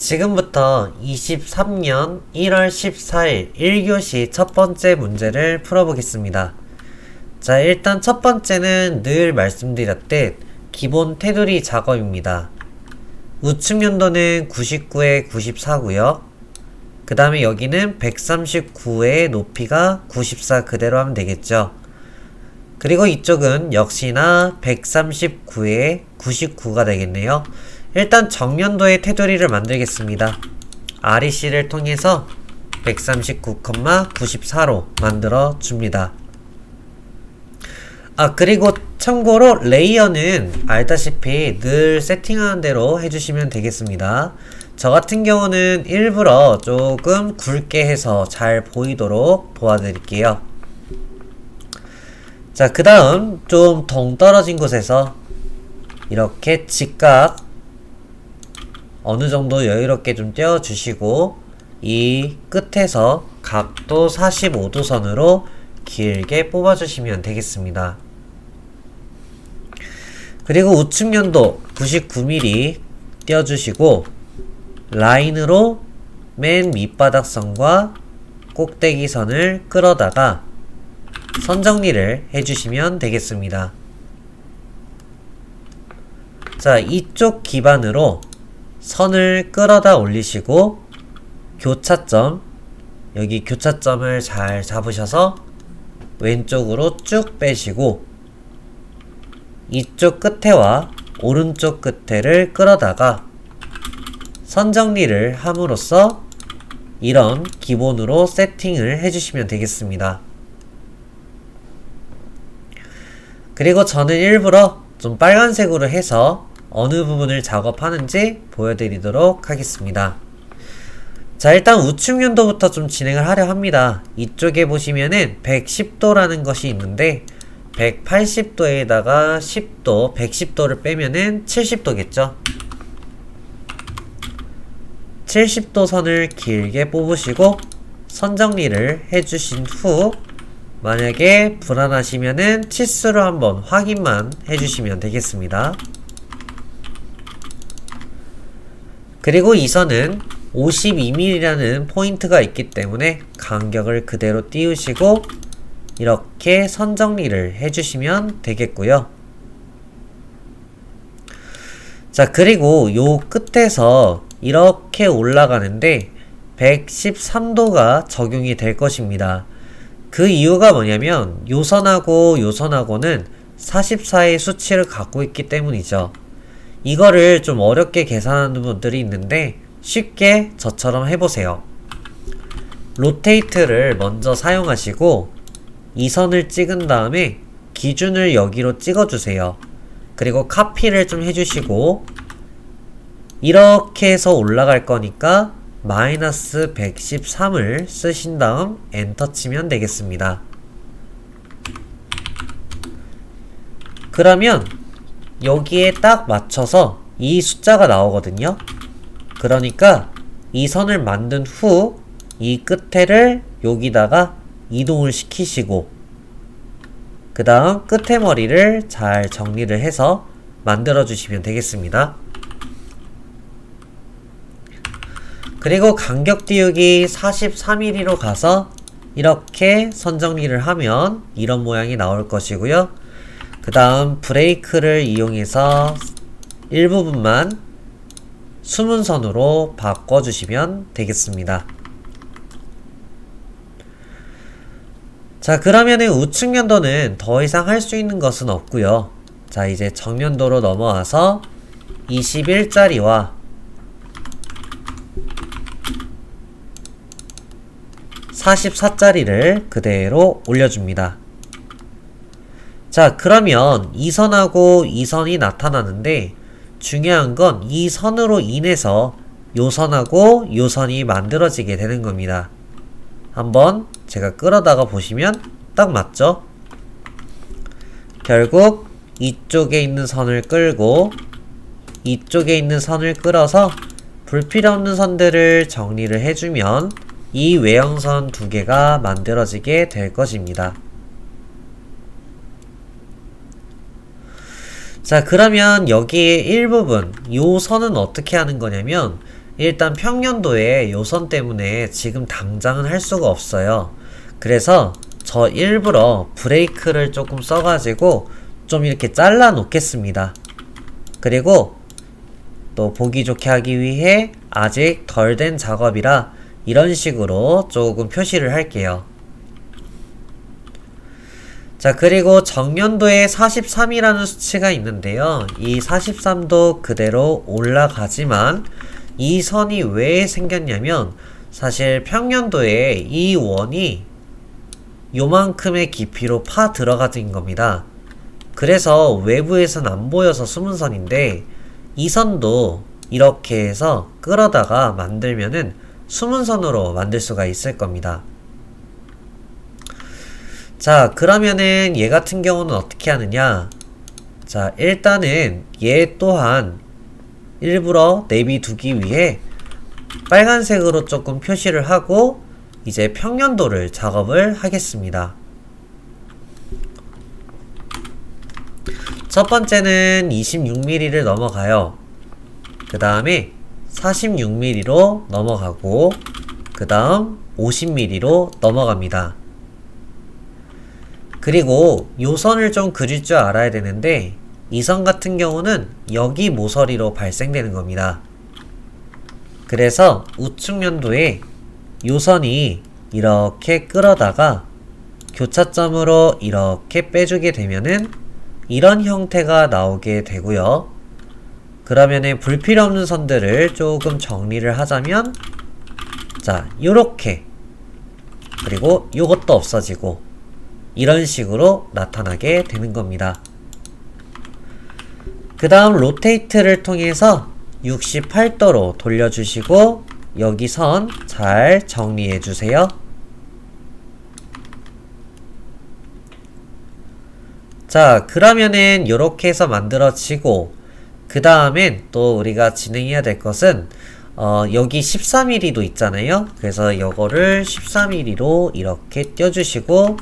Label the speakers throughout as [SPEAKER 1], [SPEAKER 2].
[SPEAKER 1] 지금부터 23년 1월 14일 1교시 첫 번째 문제를 풀어보겠습니다. 자, 일단 첫 번째는 늘 말씀드렸듯 기본 테두리 작업입니다. 우측 면도는 99에 94고요. 그 다음에 여기는 139의 높이가 94 그대로 하면 되겠죠. 그리고 이쪽은 역시나 139에 99가 되겠네요. 일단 정면도의 테두리를 만들겠습니다. REC를 통해서 139,94로 만들어 줍니다. 그리고 참고로 레이어는 알다시피 늘 세팅하는 대로 해주시면 되겠습니다. 저 같은 경우는 일부러 조금 굵게 해서 잘 보이도록 도와드릴게요. 자, 그 다음 좀 동떨어진 곳에서 이렇게 직각 어느정도 여유롭게 좀 떼어주시고 이 끝에서 각도 45도 선으로 길게 뽑아주시면 되겠습니다. 그리고 우측 면도 99mm 떼어주시고 라인으로 맨 밑바닥 선과 꼭대기 선을 끌어다가 선 정리를 해주시면 되겠습니다. 자, 이쪽 기반으로 선을 끌어다 올리시고 교차점, 여기 교차점을 잘 잡으셔서 왼쪽으로 쭉 빼시고 이쪽 끝에와 오른쪽 끝에를 끌어다가 선 정리를 함으로써 이런 기본으로 세팅을 해주시면 되겠습니다. 그리고 저는 일부러 좀 빨간색으로 해서 어느 부분을 작업하는지 보여드리도록 하겠습니다. 자, 일단 우측 면도부터 좀 진행을 하려 합니다. 이쪽에 보시면은 110도라는 것이 있는데 180도에다가 10도, 110도를 빼면은 70도겠죠. 70도 선을 길게 뽑으시고 선 정리를 해주신 후 만약에 불안하시면은 치수로 한번 확인만 해주시면 되겠습니다. 그리고 이 선은 52mm라는 포인트가 있기 때문에 간격을 그대로 띄우시고 이렇게 선 정리를 해주시면 되겠고요. 자, 그리고 요 끝에서 이렇게 올라가는데 113도가 적용이 될 것입니다. 그 이유가 뭐냐면 요 선하고 요 선하고는 44의 수치를 갖고 있기 때문이죠. 이거를 좀 어렵게 계산하는 분들이 있는데 쉽게 저처럼 해보세요. 로테이트를 먼저 사용하시고 이 선을 찍은 다음에 기준을 여기로 찍어주세요. 그리고 카피를 좀 해주시고 이렇게 해서 올라갈 거니까 마이너스 113을 쓰신 다음 엔터 치면 되겠습니다. 그러면 여기에 딱 맞춰서 이 숫자가 나오거든요. 그러니까 이 선을 만든 후 이 끝에를 여기다가 이동을 시키시고 그 다음 끝에 머리를 잘 정리를 해서 만들어 주시면 되겠습니다. 그리고 간격 띄우기 43mm로 가서 이렇게 선 정리를 하면 이런 모양이 나올 것이고요. 그 다음 브레이크를 이용해서 일부분만 숨은 선으로 바꿔주시면 되겠습니다. 자, 그러면은 우측 면도는 더 이상 할 수 있는 것은 없고요. 자, 이제 정면도로 넘어와서 21짜리와 44짜리를 그대로 올려줍니다. 자, 그러면 이 선하고 이 선이 나타나는데 중요한 건 이 선으로 인해서 요 선하고 요 선이 만들어지게 되는 겁니다. 한번 제가 끌어다가 보시면 딱 맞죠? 결국 이쪽에 있는 선을 끌고 이쪽에 있는 선을 끌어서 불필요 없는 선들을 정리를 해주면 이 외형선 두 개가 만들어지게 될 것입니다. 자, 그러면 여기에 일부분 요 선은 어떻게 하는 거냐면 일단 평년도에 요선 때문에 지금 당장은 할 수가 없어요. 그래서 저 일부러 브레이크를 조금 써가지고 좀 이렇게 잘라 놓겠습니다. 그리고 또 보기 좋게 하기 위해 아직 덜 된 작업이라 이런 식으로 조금 표시를 할게요. 자, 그리고 정년도에 43이라는 수치가 있는데요. 이 43도 그대로 올라가지만 이 선이 왜 생겼냐면 사실 평년도에 이 원이 요만큼의 깊이로 파 들어가진 겁니다. 그래서 외부에선 안 보여서 숨은선인데 이 선도 이렇게 해서 끌어다가 만들면은 숨은선으로 만들 수가 있을 겁니다. 자, 그러면은 얘 같은 경우는 어떻게 하느냐? 자, 일단은 얘 또한 일부러 내비두기 위해 빨간색으로 조금 표시를 하고 이제 평년도를 작업을 하겠습니다. 첫 번째는 26mm를 넘어가요. 그 다음에 46mm로 넘어가고 그 다음 50mm로 넘어갑니다. 그리고 요 선을 좀 그릴 줄 알아야 되는데 이 선 같은 경우는 여기 모서리로 발생되는 겁니다. 그래서 우측면도에 요 선이 이렇게 끌어다가 교차점으로 이렇게 빼주게 되면은 이런 형태가 나오게 되고요. 그러면은 불필요 없는 선들을 조금 정리를 하자면 자, 요렇게 그리고 요것도 없어지고 이런 식으로 나타나게 되는 겁니다. 그 다음 로테이트를 통해서 68도로 돌려주시고 여기 선 잘 정리해 주세요. 자, 그러면은 요렇게 해서 만들어지고 그 다음엔 또 우리가 진행해야 될 것은 여기 13mm도 있잖아요. 그래서 요거를 13mm로 이렇게 띄워주시고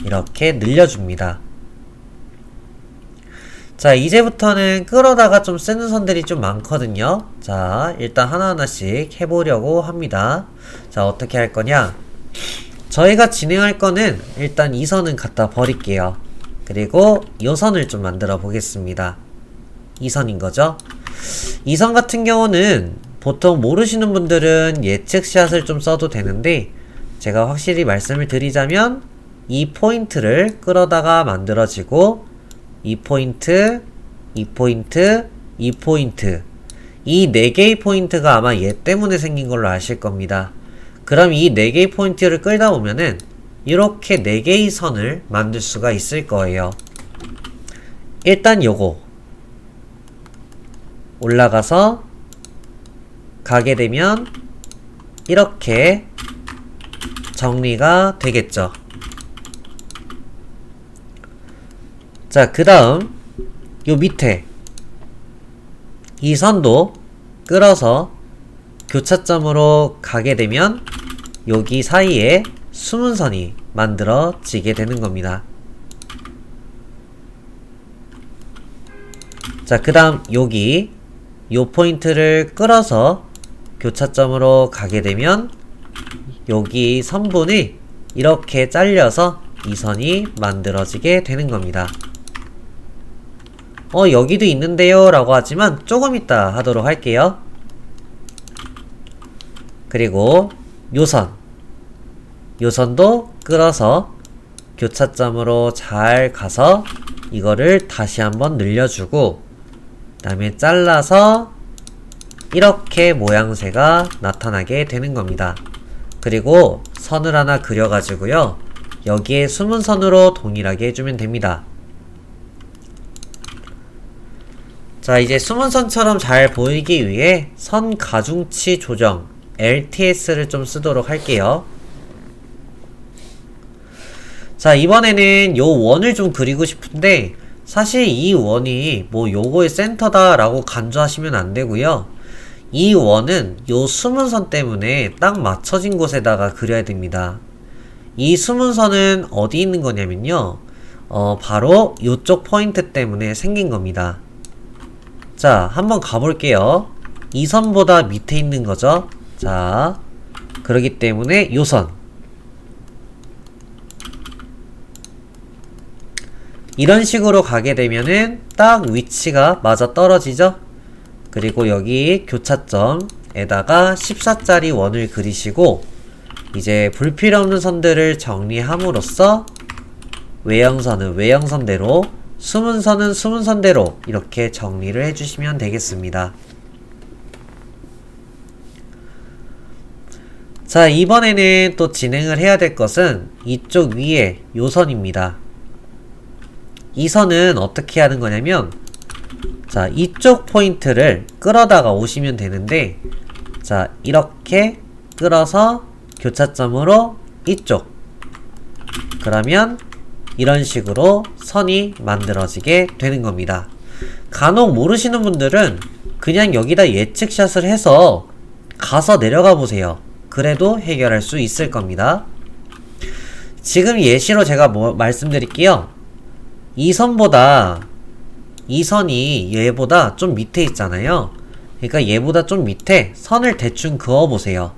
[SPEAKER 1] 이렇게 늘려줍니다. 자, 이제부터는 끌어다가 좀 쓰는 선들이 좀 많거든요. 자, 일단 하나하나씩 해보려고 합니다. 자, 어떻게 할 거냐? 저희가 진행할 거는 일단 이 선은 갖다 버릴게요. 그리고 이 선을 좀 만들어 보겠습니다. 이 선인 거죠. 이 선 같은 경우는 보통 모르시는 분들은 예측샷을 좀 써도 되는데 제가 확실히 말씀을 드리자면 이 포인트를 끌어다가 만들어지고 이 포인트, 이 포인트, 이 포인트 이 4개의 포인트가 아마 얘 때문에 생긴 걸로 아실 겁니다. 그럼 이 4개의 포인트를 끌다 보면은 이렇게 4개의 선을 만들 수가 있을 거예요. 일단 요거 올라가서 가게 되면 이렇게 정리가 되겠죠. 자, 그 다음 요 밑에 이 선도 끌어서 교차점으로 가게 되면 여기 사이에 숨은 선이 만들어지게 되는 겁니다. 자, 그 다음 여기 요 포인트를 끌어서 교차점으로 가게 되면 여기 선분이 이렇게 잘려서 이 선이 만들어지게 되는 겁니다. 여기도 있는데요 라고 하지만 조금 이따 하도록 할게요. 그리고 요선도 끌어서 교차점으로 잘 가서 이거를 다시 한번 늘려주고 그 다음에 잘라서 이렇게 모양새가 나타나게 되는 겁니다. 그리고 선을 하나 그려가지고요. 여기에 숨은 선으로 동일하게 해주면 됩니다. 자, 이제 숨은 선처럼 잘 보이기 위해 선 가중치 조정 LTS를 좀 쓰도록 할게요. 자, 이번에는 요 원을 좀 그리고 싶은데 사실 이 원이 뭐 요거의 센터다 라고 간주하시면 안 되고요. 이 원은 요 숨은 선 때문에 딱 맞춰진 곳에다가 그려야 됩니다. 이 숨은 선은 어디 있는 거냐면요. 바로 요쪽 포인트 때문에 생긴 겁니다. 자, 한번 가볼게요. 이 선보다 밑에 있는 거죠. 자, 그러기 때문에 요 선. 이런 식으로 가게 되면은 딱 위치가 맞아 떨어지죠. 그리고 여기 교차점에다가 14짜리 원을 그리시고 이제 불필요 없는 선들을 정리함으로써 외형선은 외형선대로, 숨은선은 숨은선대로 이렇게 정리를 해주시면 되겠습니다. 자, 이번에는 또 진행을 해야 될 것은 이쪽 위에 요 선입니다. 이 선은 어떻게 하는 거냐면, 자, 이쪽 포인트를 끌어다가 오시면 되는데, 자, 이렇게 끌어서 교차점으로 이쪽. 그러면 이런 식으로 선이 만들어지게 되는 겁니다. 간혹 모르시는 분들은 그냥 여기다 예측샷을 해서 가서 내려가 보세요. 그래도 해결할 수 있을 겁니다. 지금 예시로 제가 말씀드릴게요. 이 선보다 이 선이 얘보다 좀 밑에 있잖아요. 그러니까 얘보다 좀 밑에 선을 대충 그어 보세요.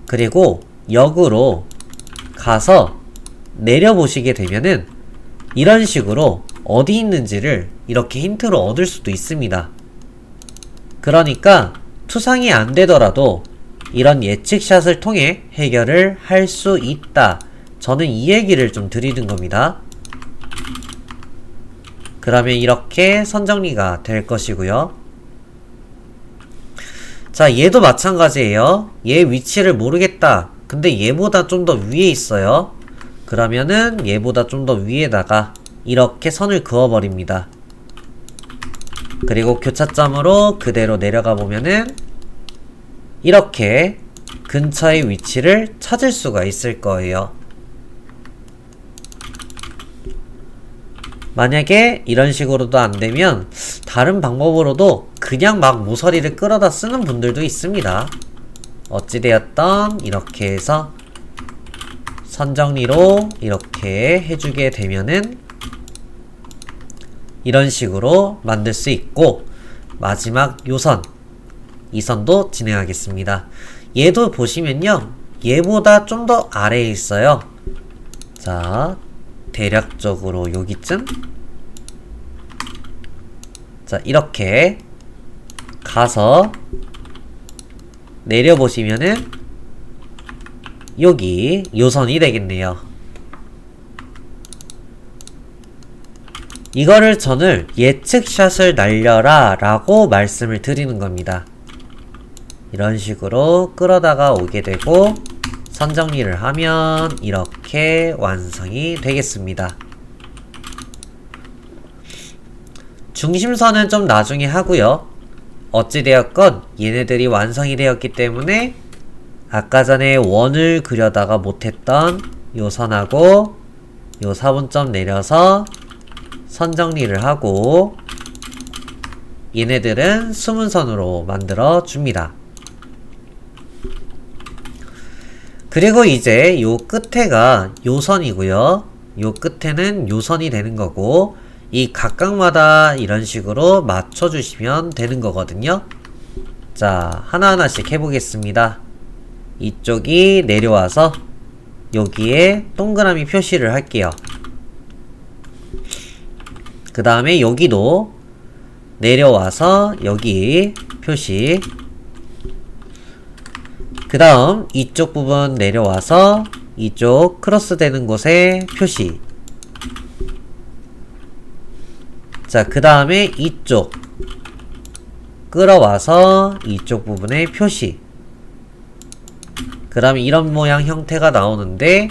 [SPEAKER 1] 그리고 역으로 가서 내려보시게 되면은 이런 식으로 어디 있는지를 이렇게 힌트로 얻을 수도 있습니다. 그러니까 투상이 안 되더라도 이런 예측샷을 통해 해결을 할 수 있다. 저는 이 얘기를 좀 드리는 겁니다. 그러면 이렇게 선정리가 될 것이고요. 자, 얘도 마찬가지예요. 얘 위치를 모르겠다. 근데 얘보다 좀 더 위에 있어요. 그러면은 얘보다 좀 더 위에다가 이렇게 선을 그어버립니다. 그리고 교차점으로 그대로 내려가 보면은 이렇게 근처의 위치를 찾을 수가 있을 거예요. 만약에 이런 식으로도 안되면 다른 방법으로도 그냥 막 모서리를 끌어다 쓰는 분들도 있습니다. 어찌되었던 이렇게 해서 선정리로 이렇게 해주게 되면은 이런 식으로 만들 수 있고, 마지막 요선, 이 선도 진행하겠습니다. 얘도 보시면요, 얘보다 좀 더 아래에 있어요. 자, 대략적으로 여기쯤. 자, 이렇게 가서 내려보시면은 여기 요선이 되겠네요. 이거를 저는 예측샷을 날려라 라고 말씀을 드리는 겁니다. 이런 식으로 끌어다가 오게 되고 선정리를 하면 이렇게 완성이 되겠습니다. 중심선은 좀 나중에 하고요. 어찌되었건 얘네들이 완성이 되었기 때문에 아까 전에 원을 그려다가 못했던 요 선하고 요 4분점 내려서 선정리를 하고 얘네들은 숨은선으로 만들어 줍니다. 그리고 이제 요 끝에가 요 선이고요. 요 끝에는 요 선이 되는 거고, 이 각각마다 이런 식으로 맞춰주시면 되는 거거든요. 자, 하나하나씩 해보겠습니다. 이쪽이 내려와서 여기에 동그라미 표시를 할게요. 그 다음에 여기도 내려와서 여기 표시. 그 다음 이쪽 부분 내려와서 이쪽 크로스 되는 곳에 표시. 자, 그 다음에 이쪽 끌어와서 이쪽 부분에 표시. 그 다음에 이런 모양 형태가 나오는데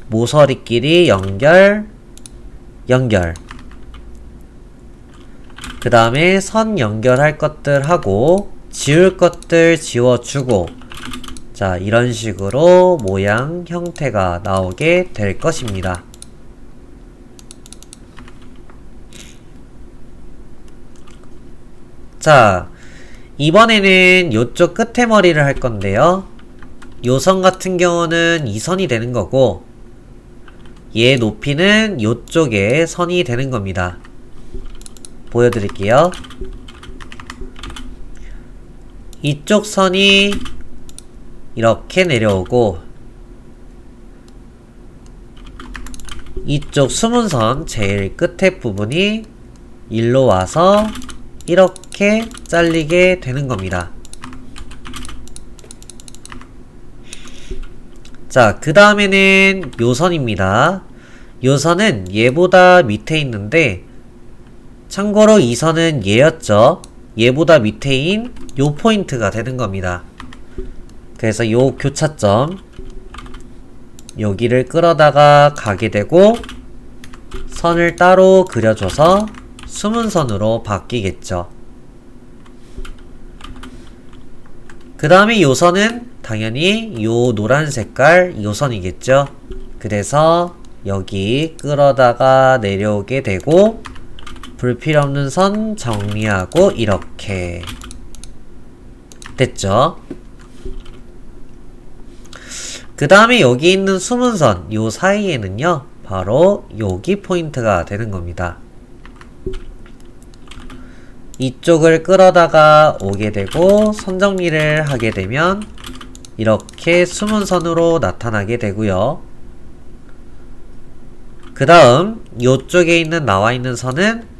[SPEAKER 1] 모서리끼리 연결, 연결. 그 다음에 선 연결할 것들 하고 지울 것들 지워주고, 자, 이런 식으로 모양 형태가 나오게 될 것입니다. 자, 이번에는 요쪽 끝에 머리를 할 건데요. 요 선 같은 경우는 이 선이 되는 거고, 얘 높이는 요쪽에 선이 되는 겁니다. 보여드릴게요. 이쪽 선이 이렇게 내려오고 이쪽 숨은 선 제일 끝에 부분이 일로 와서 이렇게 잘리게 되는 겁니다. 자, 그 다음에는 요선입니다. 요선은 얘보다 밑에 있는데 참고로 이 선은 얘였죠. 얘보다 밑에인 요 포인트가 되는 겁니다. 그래서 요 교차점 여기를 끌어다가 가게 되고 선을 따로 그려줘서 숨은 선으로 바뀌겠죠. 그 다음에 요 선은 당연히 요 노란 색깔 요 선이겠죠. 그래서 여기 끌어다가 내려오게 되고 불필요없는 선 정리하고 이렇게 됐죠. 그 다음에 여기 있는 숨은 선 요 사이에는요 바로 여기 포인트가 되는 겁니다. 이쪽을 끌어다가 오게 되고 선 정리를 하게 되면 이렇게 숨은 선으로 나타나게 되고요. 그 다음 요쪽에 있는 나와 있는 선은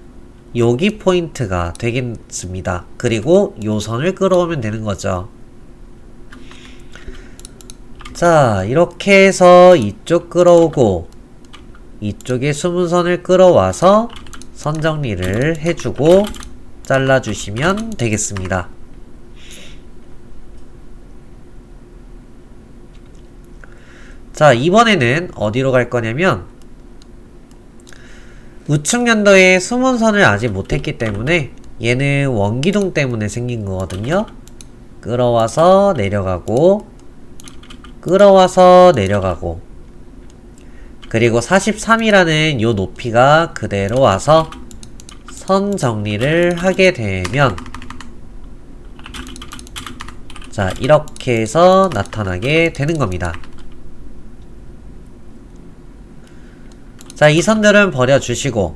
[SPEAKER 1] 여기 포인트가 되겠습니다. 그리고 요 선을 끌어오면 되는 거죠. 자, 이렇게 해서 이쪽 끌어오고 이쪽에 숨은 선을 끌어와서 선 정리를 해주고 잘라주시면 되겠습니다. 자, 이번에는 어디로 갈 거냐면 우측 연도에 숨은 선을 아직 못했기 때문에 얘는 원기둥 때문에 생긴 거거든요. 끌어와서 내려가고 끌어와서 내려가고 그리고 43이라는 요 높이가 그대로 와서 선 정리를 하게 되면 자, 이렇게 해서 나타나게 되는 겁니다. 자, 이 선들은 버려주시고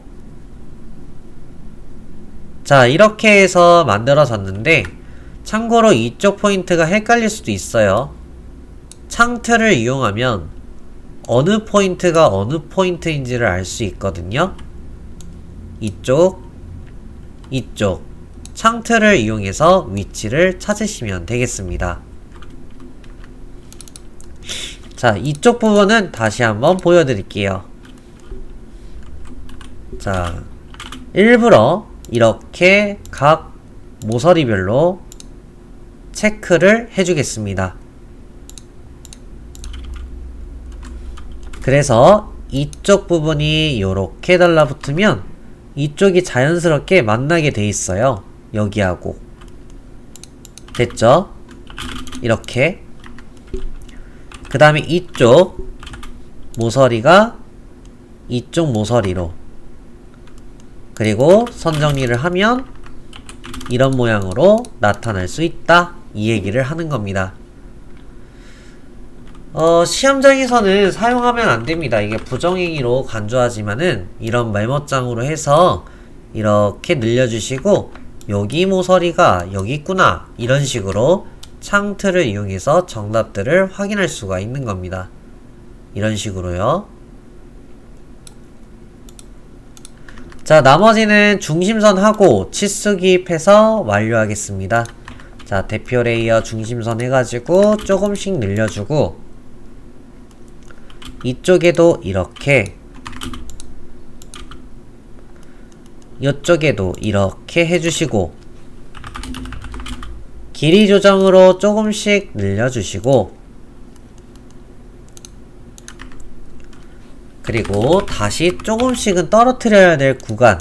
[SPEAKER 1] 자, 이렇게 해서 만들어졌는데 참고로 이쪽 포인트가 헷갈릴 수도 있어요. 창틀을 이용하면 어느 포인트가 어느 포인트인지를 알 수 있거든요. 이쪽, 이쪽 창틀을 이용해서 위치를 찾으시면 되겠습니다. 자, 이쪽 부분은 다시 한번 보여드릴게요. 자, 일부러 이렇게 각 모서리별로 체크를 해주겠습니다. 그래서 이쪽 부분이 요렇게 달라붙으면 이쪽이 자연스럽게 만나게 돼 있어요. 여기하고. 됐죠? 이렇게. 그 다음에 이쪽 모서리가 이쪽 모서리로. 그리고 선 정리를 하면 이런 모양으로 나타날 수 있다. 이 얘기를 하는 겁니다. 시험장에서는 사용하면 안 됩니다. 이게 부정행위로 간주하지만은 이런 메모장으로 해서 이렇게 늘려주시고 여기 모서리가 여기 있구나 이런 식으로 창틀을 이용해서 정답들을 확인할 수가 있는 겁니다. 이런 식으로요. 자, 나머지는 중심선하고 치수 기입해서 완료하겠습니다. 자, 대표 레이어 중심선 해가지고 조금씩 늘려주고 이쪽에도 이렇게 이쪽에도 이렇게 해주시고 길이 조정으로 조금씩 늘려주시고 그리고 다시 조금씩은 떨어뜨려야 될 구간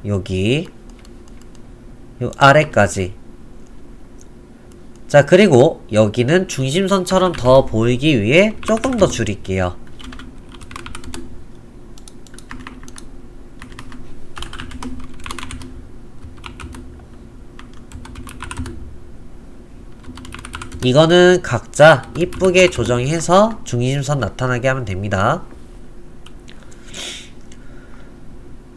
[SPEAKER 1] 여기 요 아래까지. 자, 그리고 여기는 중심선처럼 더 보이기 위해 조금 더 줄일게요. 이거는 각자 이쁘게 조정해서 중심선 나타나게 하면 됩니다.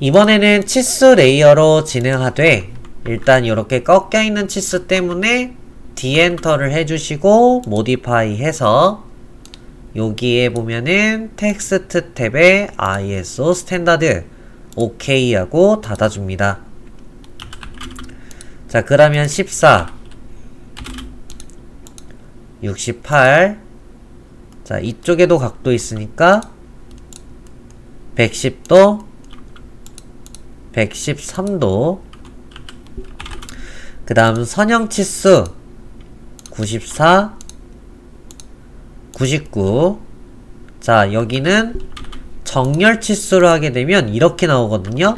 [SPEAKER 1] 이번에는 치수 레이어로 진행하되 일단 이렇게 꺾여있는 치수 때문에 디엔터를 해주시고 모디파이 해서 여기에 보면은 텍스트 탭에 ISO 스탠다드 OK 하고 닫아줍니다. 자, 그러면 14 68 자, 이쪽에도 각도 있으니까 110도 113도 그 다음 선형치수 94 99 자, 여기는 정렬치수로 하게 되면 이렇게 나오거든요.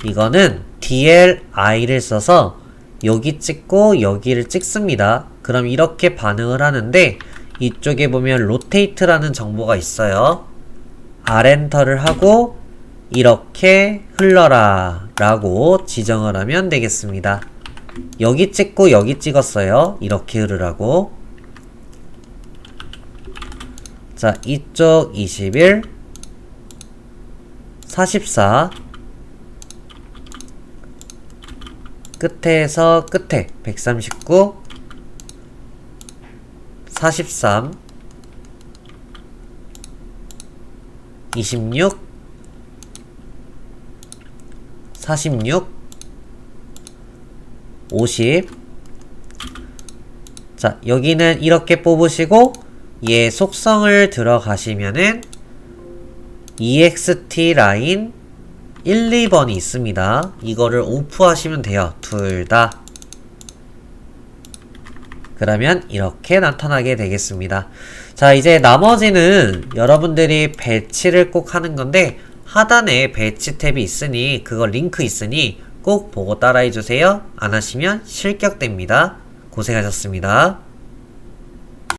[SPEAKER 1] 이거는 DLI를 써서 여기 찍고 여기를 찍습니다. 그럼 이렇게 반응을 하는데 이쪽에 보면 로테이트라는 정보가 있어요. R엔터를 하고 이렇게 흘러라 라고 지정을 하면 되겠습니다. 여기 찍고 여기 찍었어요. 이렇게 흐르라고. 자, 이쪽 21 44 끝에서 끝에 139 43 26 46 50 자, 여기는 이렇게 뽑으시고 얘 속성을 들어가시면은 EXT 라인 1, 2번이 있습니다. 이거를 오프 하시면 돼요. 둘 다. 그러면 이렇게 나타나게 되겠습니다. 자, 이제 나머지는 여러분들이 배치를 꼭 하는 건데 하단에 배치 탭이 있으니 그거 링크 있으니 꼭 보고 따라해 주세요. 안 하시면 실격됩니다. 고생하셨습니다.